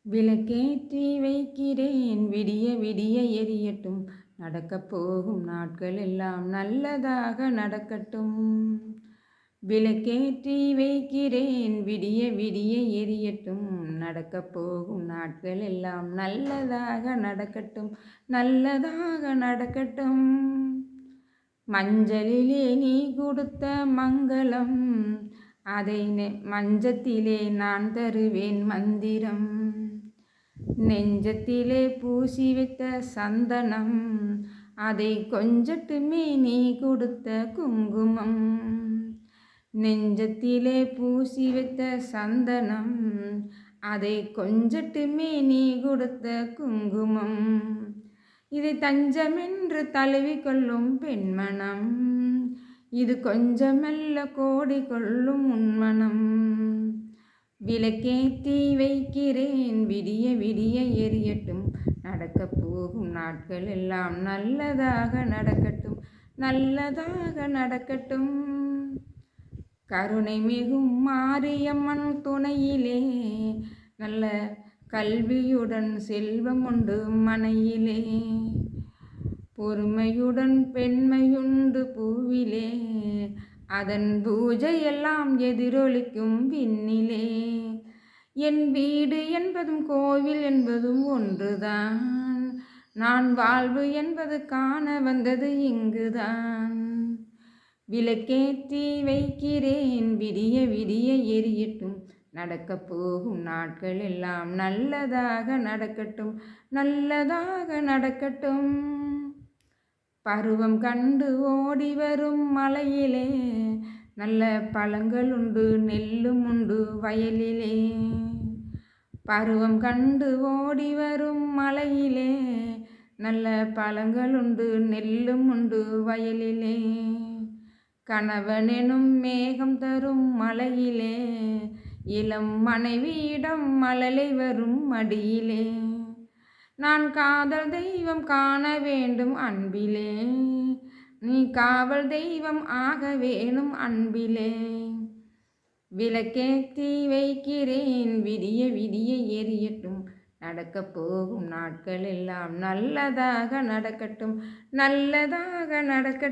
விளக்கேற்றி வைக்கிறேன் விடிய விடிய எரியட்டும். நடக்கப் போகும் நாட்கள் எல்லாம் நல்லதாக நடக்கட்டும். விளக்கேற்றி வைக்கிறேன் விடிய விடிய எரியட்டும். நடக்கப் போகும் நாட்கள் எல்லாம் நல்லதாக நடக்கட்டும். நல்லதாக நடக்கட்டும். மஞ்சளிலே நீ கொடுத்த மங்களம், அதை மஞ்சத்திலே நான் தருவேன் மந்திரம். நெஞ்சத்திலே பூசி வைத்த சந்தனம், அதை கொஞ்சட்டுமே நீ கொடுத்த குங்குமம். நெஞ்சத்திலே பூசி வைத்த சந்தனம், அதை கொஞ்சட்டுமே நீ கொடுத்த குங்குமம். இதை தஞ்சமென்று தழுவிக்கொள்ளும் பெண்மனம், இது கொஞ்சமல்ல கோடி கொள்ளும் உன்மனம். விளக்கேற்றி வைக்கிறேன் விடிய விடிய எரியட்டும். நடக்கப் போகும் நாட்கள் எல்லாம் நல்லதாக நடக்கட்டும். நல்லதாக நடக்கட்டும். கருணை மிகும் மாரியம்மன் துணையிலே நல்ல கல்வியுடன் செல்வம் உண்டு மனையிலே. பொறுமையுடன் பெண்மையுண்டு பூவிலே, அதன் பூஜையெல்லாம் எதிரொலிக்கும் விண்ணிலே. என் வீடு என்பதும் கோவில் என்பதும் ஒன்றுதான், நான் வாழ்வு என்பது காண வந்தது இங்குதான். விளக்கேற்றி வைக்கிறேன் விடிய விடிய எரியட்டும். நடக்கப் போகும் நாட்கள் எல்லாம் நல்லதாக நடக்கட்டும். நல்லதாக நடக்கட்டும். பருவம் கண்டு ஓடி வரும் மலையிலே, நல்ல பழங்கள் உண்டு நெல்லும் உண்டு வயலிலே. பருவம் கண்டு ஓடி வரும் மலையிலே, நல்ல பழங்கள் உண்டு நெல்லும் உண்டு வயலிலே. கணவனெனும் மேகம் தரும் மலையிலே, இளம் மனைவியிடம் மழலை வரும் மடியிலே. நான் காதல் தெய்வம் காண வேண்டும் அன்பிலே, நீ காவல் தெய்வம் ஆக வேணும் அன்பிலே. விளக்கேற்றி வைக்கிறேன் விடிய விடிய எரியட்டும். நடக்கப் போகும் நாட்கள் எல்லாம் நல்லதாக நடக்கட்டும். நல்லதாக நடக்கட்டும்.